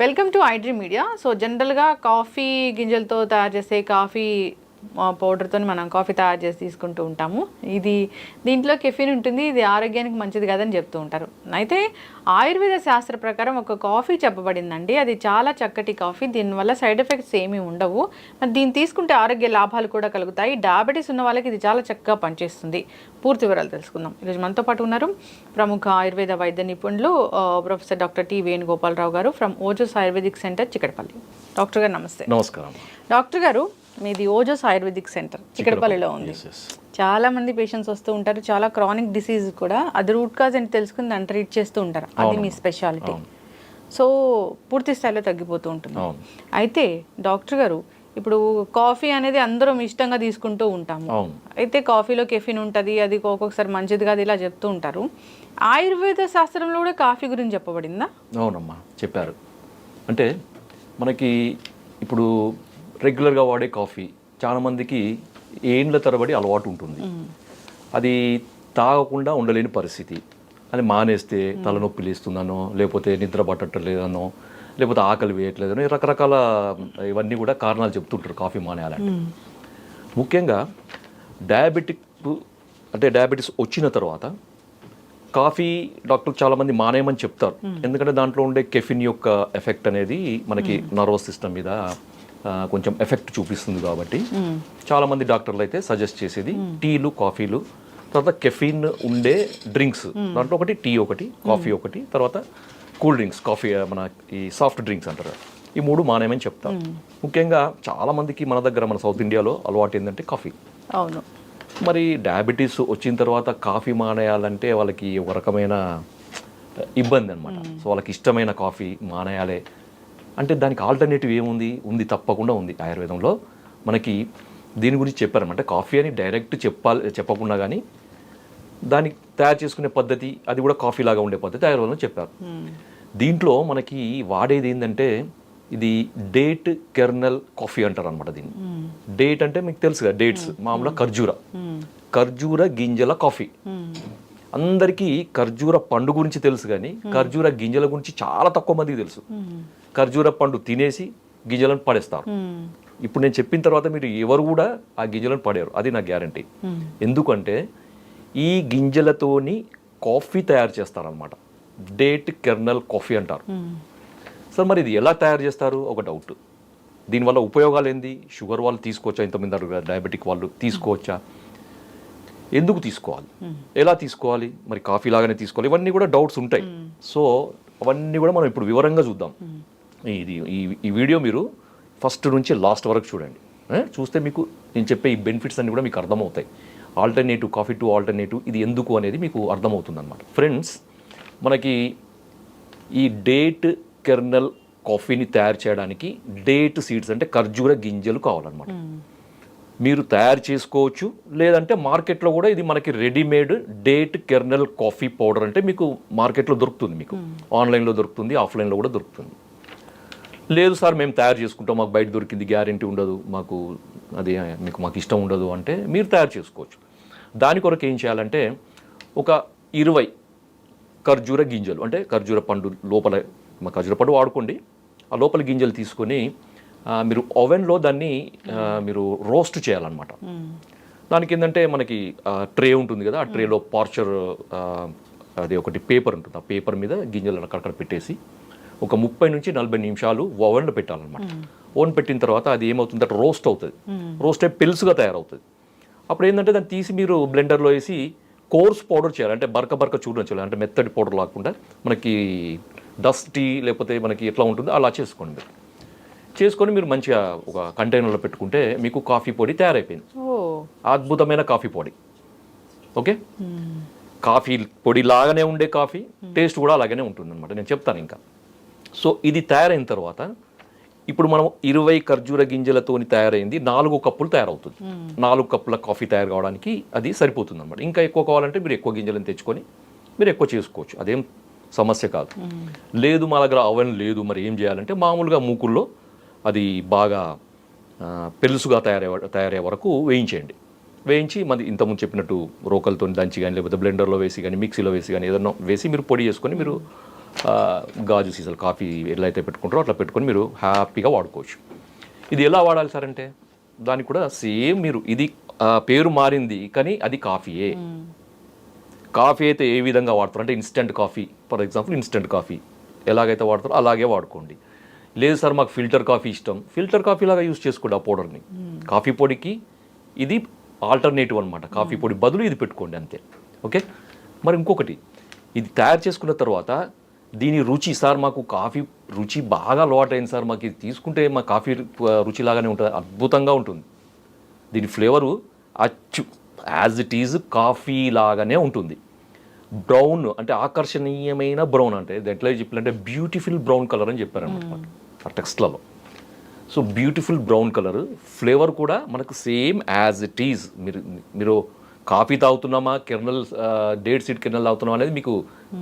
Welcome to iDream media. So జనరల్గా coffee గింజలతో తయారు చేసే కాఫీ పౌడర్తో మనం కాఫీ తయారు చేసి తీసుకుంటూ ఉంటాము. దీంట్లో కెఫిన్ ఉంటుంది, ఇది ఆరోగ్యానికి మంచిది కాదని చెప్తూ ఉంటారు. అయితే ఆయుర్వేద శాస్త్ర ప్రకారం ఒక కాఫీ చెప్పబడిందండి, అది చాలా చక్కటి కాఫీ, దీనివల్ల సైడ్ ఎఫెక్ట్స్ ఏమీ ఉండవు. మరి దీన్ని తీసుకుంటే ఆరోగ్య లాభాలు కూడా కలుగుతాయి. డయాబెటీస్ ఉన్న వాళ్ళకి ఇది చాలా చక్కగా పనిచేస్తుంది. పూర్తి వివరాలు తెలుసుకుందాం. ఈరోజు మనతో పాటు ఉన్నారు ప్రముఖ ఆయుర్వేద వైద్య నిపుణులు ప్రొఫెసర్ డాక్టర్ టి వేణుగోపాలరావు గారు ఫ్రమ్ ఓజోస్ ఆయుర్వేదిక్ సెంటర్ చిక్కడపల్లి. డాక్టర్ గారు నమస్తే. నమస్కారం. డాక్టర్ గారు, మీది ఓజోస్ ఆయుర్వేదిక్ సెంటర్ చిక్కడపల్లిలో ఉంది. చాలా మంది పేషెంట్స్ వస్తూ ఉంటారు, చాలా క్రానిక్ డిసీజ్ కూడా, అది రూట్ కాజ్ అని తెలుసుకుని దాన్ని ట్రీట్ చేస్తూ ఉంటారు. అది మీ స్పెషాలిటీ. సో పూర్తి స్థాయిలో తగ్గిపోతూ ఉంటుంది. అయితే డాక్టర్ గారు, ఇప్పుడు కాఫీ అనేది అందరం ఇష్టంగా తీసుకుంటూ ఉంటాము. అయితే కాఫీలో కెఫిన్ ఉంటుంది, అది ఒక్కొక్కసారి మంచిది కాదు, ఇలా చెప్తూ ఉంటారు. ఆయుర్వేద శాస్త్రంలో కూడా కాఫీ గురించి చెప్పబడిందా? అవునమ్మా, చెప్పారు. అంటే మనకి ఇప్పుడు రెగ్యులర్గా వాడే కాఫీ చాలామందికి ఏండ్ల తరబడి అలవాటు ఉంటుంది. అది తాగకుండా ఉండలేని పరిస్థితి. అది మానేస్తే తలనొప్పి లేస్తుందనో, లేకపోతే నిద్ర పట్టట్లేదనో, లేకపోతే ఆకలి వేయట్లేదనో, రకరకాల ఇవన్నీ కూడా కారణాలు చెప్తుంటారు కాఫీ మానేయాలంటే. ముఖ్యంగా డయాబెటీస్ వచ్చిన తర్వాత కాఫీ డాక్టర్లు చాలామంది మానేయమని చెప్తారు. ఎందుకంటే దాంట్లో ఉండే కెఫిన్ యొక్క ఎఫెక్ట్ అనేది మనకి నర్వస్ సిస్టమ్ మీద కొంచెం ఎఫెక్ట్ చూపిస్తుంది. కాబట్టి చాలామంది డాక్టర్లు అయితే సజెస్ట్ చేసేది టీలు, కాఫీలు, తర్వాత కెఫిన్ ఉండే డ్రింక్స్, దాంట్లో ఒకటి టీ, ఒకటి కాఫీ, ఒకటి తర్వాత కూల్ డ్రింక్స్, కాఫీ మన ఈ సాఫ్ట్ డ్రింక్స్ అంటారు, ఈ మూడు మానేమని చెప్తారు. ముఖ్యంగా చాలామందికి మన దగ్గర మన సౌత్ ఇండియాలో అలవాటు ఏంటంటే కాఫీ. అవును. మరి డయాబెటీస్ వచ్చిన తర్వాత కాఫీ మానేయాలంటే వాళ్ళకి ఒక రకమైన ఇబ్బంది అనమాట. సో వాళ్ళకి ఇష్టమైన కాఫీ మానేయాలి అంటే దానికి ఆల్టర్నేటివ్ ఏముంది? తప్పకుండా ఉంది. ఆయుర్వేదంలో మనకి దీని గురించి చెప్పారన్నమాట. కాఫీ అని డైరెక్ట్ చెప్పకుండా కానీ దాన్ని తయారు చేసుకునే పద్ధతి, అది కూడా కాఫీ లాగా ఉండే పద్ధతి ఆయుర్వేదంలో చెప్పారు. దీంట్లో మనకి వాడేది ఏంటంటే ఇది డేట్ కెర్నల్ కాఫీ అంటారు అనమాట. దీన్ని డేట్ అంటే మీకు తెలుసు కదా, డేట్స్ మామూలుగా ఖర్జూర గింజల కాఫీ. అందరికీ ఖర్జూర పండు గురించి తెలుసు కానీ ఖర్జూర గింజల గురించి చాలా తక్కువ మందికి తెలుసు. ఖర్జూర పండు తినేసి గింజలను పడేస్తారు. ఇప్పుడు నేను చెప్పిన తర్వాత మీరు ఎవరు కూడా ఆ గింజలను పడేరు, అది నా గ్యారంటీ. ఎందుకంటే ఈ గింజలతోని కాఫీ తయారు చేస్తారనమాట. డేట్ కెర్నల్ కాఫీ అంటారు. సార్ మరి ఇది ఎలా తయారు చేస్తారు? ఒక డౌట్. దీనివల్ల ఉపయోగాలు ఏంది? షుగర్ వాళ్ళు తీసుకోవచ్చా? ఇంతమంది అడుగుతారు, డయాబెటిక్ వాళ్ళు తీసుకోవచ్చా? ఎందుకు తీసుకోవాలి? ఎలా తీసుకోవాలి? మరి కాఫీ లాగానే తీసుకోవాలి? ఇవన్నీ కూడా డౌట్స్ ఉంటాయి. సో అవన్నీ కూడా మనం ఇప్పుడు వివరంగా చూద్దాం. ఈ వీడియో మీరు ఫస్ట్ నుంచి లాస్ట్ వరకు చూడండి. చూస్తే మీకు నేను చెప్పే ఈ బెనిఫిట్స్ అన్నీ కూడా మీకు అర్థమవుతాయి. ఆల్టర్నేటివ్, కాఫీ టు ఆల్టర్నేటివ్ ఇది ఎందుకు అనేది మీకు అర్థమవుతుంది అనమాట. ఫ్రెండ్స్, మనకి ఈ డేట్ కెర్నల్ కాఫీని తయారు చేయడానికి డేట్ సీడ్స్ అంటే ఖర్జూర గింజలు కావాలన్నమాట. మీరు తయారు చేసుకోవచ్చు, లేదంటే మార్కెట్లో కూడా ఇది మనకి readymade date kernel coffee powder అంటే మీకు మార్కెట్లో దొరుకుతుంది. మీకు ఆన్లైన్లో దొరుకుతుంది, ఆఫ్లైన్లో కూడా దొరుకుతుంది. లేదు సార్ మేము తయారు చేసుకుంటాం, మాకు బయట దొరికింది గ్యారెంటీ ఉండదు, మాకు ఇష్టం ఉండదు అంటే మీరు తయారు చేసుకోవచ్చు. దాని కొరకు ఏం చేయాలంటే ఒక 20 ఖర్జూర గింజలు అంటే ఖర్జూర పండు లోపల, ఖర్జూర పండు వాడుకోండి, ఆ లోపల గింజలు తీసుకొని మీరు ఓవెన్లో దాన్ని మీరు రోస్ట్ చేయాలన్నమాట. దానికి ఏంటంటే మనకి ట్రే ఉంటుంది కదా, ఆ ట్రేలో పార్చర్ అది ఒకటి పేపర్ ఉంటుంది, ఆ పేపర్ మీద గింజలను అక్కడక్కడ పెట్టేసి ఒక 30 నుంచి 40 నిమిషాలు ఓవెన్లో పెట్టాలన్నమాట. ఓవెన్ పెట్టిన తర్వాత అది ఏమవుతుంది అంటే రోస్ట్ అవుతుంది. రోస్ట్ అయి పెలుసుగా తయారవుతుంది. అప్పుడు ఏంటంటే దాన్ని తీసి మీరు బ్లెండర్లో వేసి కోర్స్ పౌడర్ చేయాలి. అంటే బరక చూడడం చేయాలి, అంటే మెత్తటి పౌడర్ లాకుండా మనకి డస్టీ లేకపోతే మనకి ఎట్లా ఉంటుందో అలా చేసుకొని మీరు మంచిగా ఒక కంటైనర్లో పెట్టుకుంటే మీకు కాఫీ పొడి తయారైపోయింది. అద్భుతమైన కాఫీ పొడి. ఓకే, కాఫీ పొడి లాగానే ఉండే కాఫీ టేస్ట్ కూడా అలాగనే ఉంటుంది అనమాట. నేను చెప్తాను ఇంకా. సో ఇది తయారైన తర్వాత ఇప్పుడు మనం 20 ఖర్జూర గింజలతోని తయారైంది 4 కప్పులు తయారవుతుంది. 4 కప్పుల కాఫీ తయారు కావడానికి అది సరిపోతుంది అనమాట. ఇంకా ఎక్కువ కావాలంటే మీరు ఎక్కువ గింజలను తెచ్చుకొని మీరు ఎక్కువ చేసుకోవచ్చు, అదేం సమస్య కాదు. లేదు మా దగ్గర అవన్ లేదు, మరి ఏం చేయాలంటే మామూలుగా మూకుల్లో అది బాగా పెలుసుగా తయారయ్యే వరకు వేయించి మరి ఇంతకుముందు చెప్పినట్టు రోకలతో దంచి కానీ లేకపోతే బ్లెండర్లో వేసి కానీ మిక్సీలో వేసి కానీ ఏదన్నా వేసి మీరు పొడి చేసుకొని మీరు గాజు సీసాలు కాఫీ ఎలా అయితే పెట్టుకుంటారో అట్లా పెట్టుకొని మీరు హ్యాపీగా వాడుకోవచ్చు. ఇది ఎలా వాడాలి సార్ అంటే దానికి కూడా సేమ్ మీరు ఇది పేరు మారింది కానీ అది కాఫీయే. కాఫీ అయితే ఏ విధంగా వాడతారు అంటే instant coffee, for example instant coffee ఎలాగైతే వాడతారో అలాగే వాడుకోండి. లేదు సార్ మాకు ఫిల్టర్ కాఫీ ఇష్టం, ఫిల్టర్ కాఫీ లాగా యూజ్ చేసుకోండి ఆ పౌడర్ని. కాఫీ పొడికి ఇది ఆల్టర్నేటివ్ అనమాట, కాఫీ పొడి బదులు ఇది పెట్టుకోండి అంతే. ఓకే, మరి ఇంకొకటి ఇది తయారు చేసుకున్న తర్వాత దీని రుచి, సార్ మాకు కాఫీ రుచి బాగా అలవాటైంది సార్, మాకు ఇది తీసుకుంటే మా కాఫీ రుచిలాగానే ఉంటుంది, అద్భుతంగా ఉంటుంది. దీని ఫ్లేవరు అచ్చు యాజ్ ఇట్ ఈజ్ కాఫీ లాగానే ఉంటుంది. బ్రౌన్ అంటే ఆకర్షణీయమైన బ్రౌన్, అంటే ఎట్లా చెప్పాలంటే బ్యూటిఫుల్ బ్రౌన్ కలర్ అని చెప్పారనమాట ఆ టెక్స్ట్లలో. So beautiful brown colour, flavour కూడా మనకు సేమ్ యాజ్ ఇట్ ఈజ్. మీరు కాఫీ తాగుతున్నామా కెర్నల్ డేట్ సీడ్ కెర్నల్ తాగుతున్నామా అనేది మీకు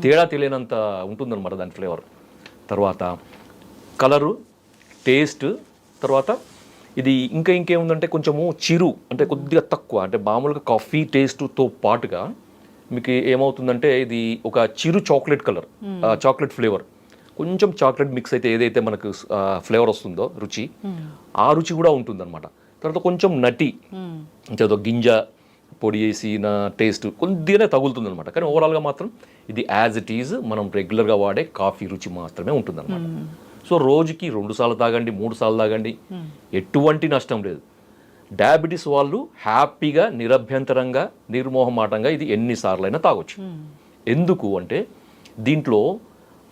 తేడా తెలియనంత ఉంటుందన్నమాట దాని ఫ్లేవర్. తర్వాత కలరు, టేస్ట్, తర్వాత ఇది ఇంకేముందంటే కొంచెము చిరు అంటే కొద్దిగా తక్కువ, అంటే మామూలుగా కాఫీ టేస్ట్తో పాటుగా మీకు ఏమవుతుందంటే ఇది ఒక చిరు చాక్లెట్ కలర్, చాక్లెట్ ఫ్లేవర్, కొంచెం చాక్లెట్ మిక్స్ అయితే ఏదైతే మనకు ఫ్లేవర్ వస్తుందో రుచి, ఆ రుచి కూడా ఉంటుందన్నమాట. తర్వాత కొంచెం నటి అంటే గింజ పొడి వేసిన టేస్ట్ కొద్దిగానే తగులుతుంది అనమాట. కానీ ఓవరాల్గా మాత్రం ఇది యాజ్ ఇట్ ఈజ్ మనం రెగ్యులర్గా వాడే కాఫీ రుచి మాత్రమే ఉంటుందన్నమాట. సో రోజుకి 2 సార్లు తాగండి, 3 సార్లు తాగండి, ఎటువంటి నష్టం లేదు. డయాబెటీస్ వాళ్ళు హ్యాపీగా నిరభ్యంతరంగా నిర్మోహమాటంగా ఇది ఎన్నిసార్లైనా తాగొచ్చు. ఎందుకు అంటే దీంట్లో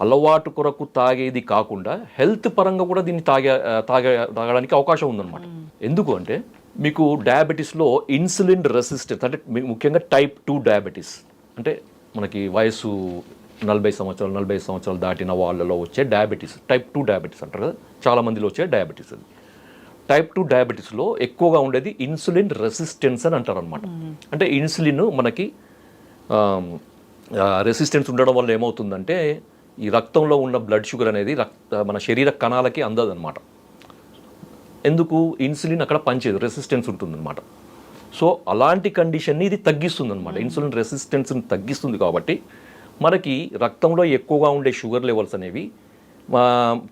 అలవాటు కొరకు తాగేది కాకుండా హెల్త్ పరంగా కూడా దీన్ని తాగడానికి అవకాశం ఉందన్నమాట. ఎందుకు అంటే మీకు డయాబెటీస్లో ఇన్సులిన్ రెసిస్టెన్స్ అంటే ముఖ్యంగా టైప్ 2 డయాబెటీస్ అంటే మనకి వయసు 40 సంవత్సరాలు దాటిన వాళ్ళలో వచ్చే డయాబెటీస్ టైప్ 2 డయాబెటీస్ అంటారు కదా, చాలా మందిలో వచ్చే డయాబెటీస్. అది టైప్ 2 డయాబెటీస్లో ఎక్కువగా ఉండేది ఇన్సులిన్ రెసిస్టెన్స్ అని అంటారు అనమాట. అంటే ఇన్సులిన్ మనకి రెసిస్టెన్స్ ఉండడం వల్ల ఏమవుతుందంటే ఈ రక్తంలో ఉన్న బ్లడ్ షుగర్ అనేది మన శరీర కణాలకి అందదన్నమాట. ఎందుకు? ఇన్సులిన్ అక్కడ పనిచేయదు, రెసిస్టెన్స్ ఉంటుందన్నమాట. సో అలాంటి కండిషన్ని ఇది తగ్గిస్తుంది అనమాట. ఇన్సులిన్ రెసిస్టెన్స్ని తగ్గిస్తుంది కాబట్టి మనకి రక్తంలో ఎక్కువగా ఉండే షుగర్ లెవెల్స్ అనేవి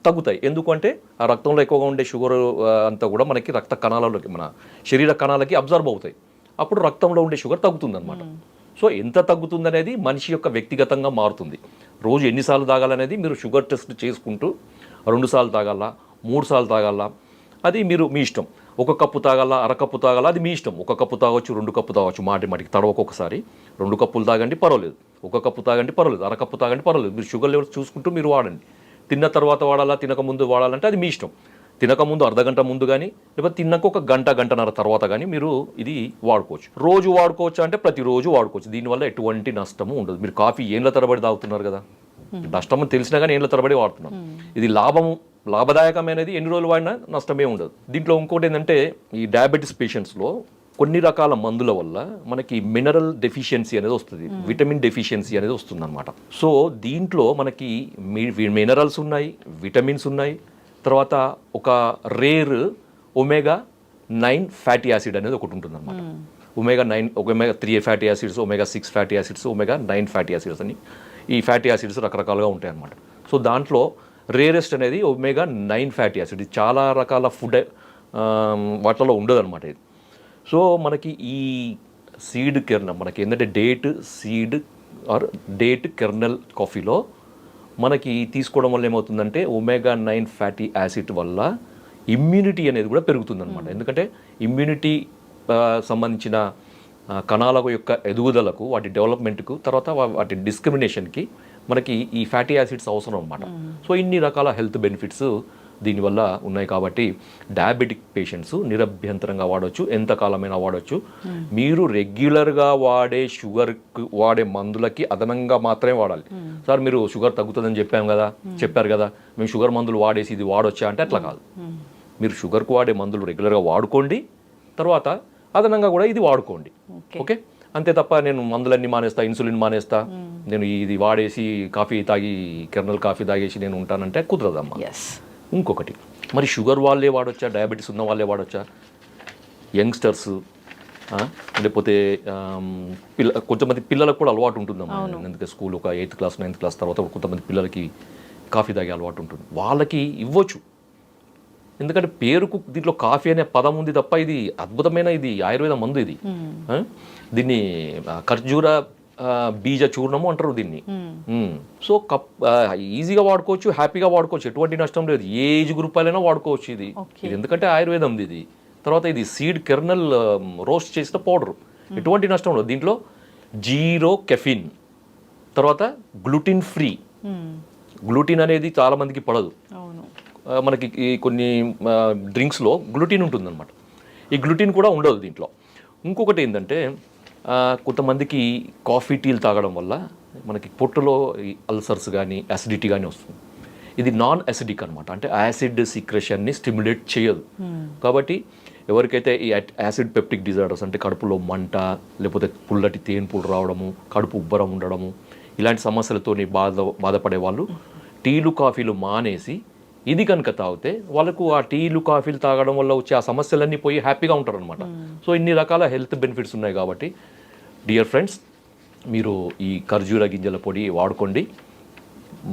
తగ్గుతాయి. ఎందుకంటే ఆ రక్తంలో ఎక్కువగా ఉండే షుగర్ అంతా కూడా మనకి రక్త కణాలలోకి మన శరీర కణాలకి అబ్జర్వ్ అవుతాయి. అప్పుడు రక్తంలో ఉండే షుగర్ తగ్గుతుందన్నమాట. సో ఎంత తగ్గుతుంది అనేది మనిషి యొక్క వ్యక్తిగతంగా మారుతుంది. రోజు ఎన్నిసార్లు తాగాలనేది మీరు షుగర్ టెస్ట్ చేసుకుంటూ 2 సార్లు తాగాల, 3 సార్లు తాగాల, అది మీ ఇష్టం. 1 కప్పు తాగాల, అరకప్పు తాగాల, అది మీ ఇష్టం. 1 కప్పు తాగొచ్చు, 2 కప్పు తాగొచ్చు, మాటికి తడవకొకసారి 2 కప్పులు తాగండి పర్వాలేదు, 1 కప్పు తాగండి పర్వాలేదు, అరకప్పు తాగండి పర్వాలేదు. మీరు షుగర్ లెవెల్స్ చూసుకుంటూ మీరు వాడండి. తిన్న తర్వాత వాడాలా, తినకముందు వాడాలంటే అది మీ ఇష్టం. తినకముందు అర్ధగంట ముందు కానీ లేకపోతే తిన్నాక 1 గంటన్నర తర్వాత కానీ మీరు ఇది వాడుకోవచ్చు. రోజు వాడుకోవచ్చు అంటే ప్రతిరోజు వాడుకోవచ్చు. దీనివల్ల ఎటువంటి నష్టము ఉండదు. మీరు కాఫీ ఏళ్ళ తరబడి తాగుతున్నారు కదా, నష్టం తెలిసినా కానీ ఏళ్ళ తరబడి వాడుతున్నాం. ఇది లాభదాయకమైనది, ఎన్ని రోజులు వాడినా నష్టమే ఉండదు. దీంట్లో ఇంకోటి ఏంటంటే ఈ డయాబెటీస్ పేషెంట్స్లో కొన్ని రకాల మందుల వల్ల మనకి మినరల్ డెఫిషియన్సీ అనేది వస్తుంది, విటమిన్ డెఫిషియన్సీ అనేది వస్తుంది అనమాట. సో దీంట్లో మనకి మినరల్స్ ఉన్నాయి, విటమిన్స్ ఉన్నాయి, తర్వాత ఒక రేర్ ఒమేగా-9 ఫ్యాటీ యాసిడ్ అనేది ఒకటి ఉంటుంది అనమాట. ఒమేగా-3 ఫ్యాటీ యాసిడ్స్, ఒమేగా-6 fatty acids, omega nine fatty acids అని ఈ ఫ్యాటీ యాసిడ్స్ రకరకాలుగా ఉంటాయి అన్నమాట. సో దాంట్లో రేరెస్ట్ అనేది ఒమేగా-9 ఫ్యాటీ యాసిడ్. ఇది చాలా రకాల ఫుడ్ వాటిలో ఉండదు అనమాట ఇది. సో మనకి ఈ సీడ్ కెర్నల్ మనకి ఏంటంటే డేట్ కెర్నల్ కాఫీలో మనకి తీసుకోవడం వల్ల ఏమవుతుందంటే ఒమేగా-9 ఫ్యాటీ యాసిడ్ వల్ల ఇమ్యూనిటీ అనేది కూడా పెరుగుతుందన్నమాట. ఎందుకంటే ఇమ్యూనిటీ సంబంధించిన కణాల యొక్క ఎదుగుదలకు, వాటి డెవలప్మెంట్కు, తర్వాత వాటి డిస్క్రిమినేషన్కి మనకి ఈ ఫ్యాటీ యాసిడ్స్ అవసరం అన్నమాట. సో ఇన్ని రకాల హెల్త్ బెనిఫిట్స్ దీనివల్ల ఉన్నాయి కాబట్టి డయాబెటిక్ పేషెంట్స్ నిరభ్యంతరంగా వాడవచ్చు, ఎంతకాలమైనా వాడవచ్చు. మీరు రెగ్యులర్గా వాడే మందులకి అదనంగా మాత్రమే వాడాలి. సార్ మీరు షుగర్ తగ్గుతుందని చెప్పారు కదా, మేము షుగర్ మందులు వాడేసి ఇది వాడొచ్చా అంటే అట్లా కాదు. మీరు షుగర్కు వాడే మందులు రెగ్యులర్గా వాడుకోండి, తర్వాత అదనంగా కూడా ఇది వాడుకోండి. ఓకే, అంతే తప్ప నేను మందులన్నీ మానేస్తా, ఇన్సులిన్ మానేస్తా, నేను ఇది వాడేసి కెర్నల్ కాఫీ తాగేసి నేను ఉంటానంటే కుదరదమ్మా. ఇంకొకటి, మరి షుగర్ వాళ్ళే వాడొచ్చా, డయాబెటీస్ ఉన్న వాళ్ళే వాడొచ్చా? యంగ్స్టర్స్, లేకపోతే కొంతమంది పిల్లలకు కూడా అలవాటు ఉంటుందమ్మా, ఎందుకంటే స్కూల్ ఒక 8th క్లాస్ 9th క్లాస్ తర్వాత కొంతమంది పిల్లలకి కాఫీ తాగే అలవాటు ఉంటుంది, వాళ్ళకి ఇవ్వచ్చు. ఎందుకంటే పేరుకు దీంట్లో కాఫీ అనే పదం ఉంది తప్ప ఇది అద్భుతమైన ఇది ఆయుర్వేద మందు ఇది. దీన్ని ఖర్జూర బీజ చూర్ణము అంటారు దీన్ని. సో ఈజీగా వాడుకోవచ్చు, హ్యాపీగా వాడుకోవచ్చు, ఎటువంటి నష్టం లేదు. ఏ ఏజ్ గ్రూప్ అయినా వాడుకోవచ్చు ఇది. ఇది ఎందుకంటే ఆయుర్వేదం ఇది. తర్వాత ఇది సీడ్ కెర్నల్ రోస్ట్ చేసిన పౌడర్, ఎటువంటి నష్టం లేదు. దీంట్లో 0 కెఫిన్, తర్వాత గ్లూటిన్ ఫ్రీ. గ్లూటిన్ అనేది చాలా మందికి పడదు. మనకి కొన్ని డ్రింక్స్లో గ్లూటిన్ ఉంటుందన్నమాట, ఈ గ్లూటిన్ కూడా ఉండదు దీంట్లో. ఇంకొకటి ఏంటంటే కొంతమందికి కాఫీ టీలు తాగడం వల్ల మనకి పొట్టులో అల్సర్స్ కానీ యాసిడిటీ కానీ వస్తుంది. ఇది నాన్ యాసిడిక్ అనమాట, అంటే యాసిడ్ సీక్రెషన్ని స్టిమ్యులేట్ చేయదు. కాబట్టి ఎవరికైతే ఈ యాసిడ్ పెప్టిక్ డిజార్డర్స్ అంటే కడుపులో మంట, లేకపోతే పుల్లటి తేన్పులు రావడము, కడుపు ఉబ్బరం ఉండడము, ఇలాంటి సమస్యలతో బాధపడే వాళ్ళు టీలు కాఫీలు మానేసి ఇది కనుక తాగితే వాళ్ళకు ఆ టీలు కాఫీలు తాగడం వల్ల వచ్చే ఆ సమస్యలన్నీ పోయి హ్యాపీగా ఉంటారు అనమాట. సో ఇన్ని రకాల హెల్త్ బెనిఫిట్స్ ఉన్నాయి కాబట్టి డియర్ ఫ్రెండ్స్, మీరు ఈ ఖర్జూర గింజల పొడి వాడుకోండి,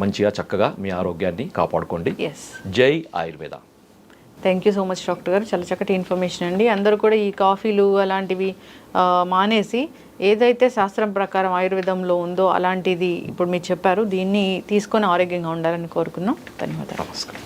మంచిగా చక్కగా మీ ఆరోగ్యాన్ని కాపాడుకోండి. జై Ayurveda. Thank you so much doctor గారు, చాలా చక్కటి ఇన్ఫర్మేషన్ అండి. అందరూ కూడా ఈ కాఫీలు అలాంటివి మానేసి ఏదైతే శాస్త్రం ప్రకారం ఆయుర్వేదంలో ఉందో అలాంటిది ఇప్పుడు మీరు చెప్పారు, దీన్ని తీసుకొని ఆరోగ్యంగా ఉండాలని కోరుకున్నాం. ధన్యవాదాలు. నమస్కారం.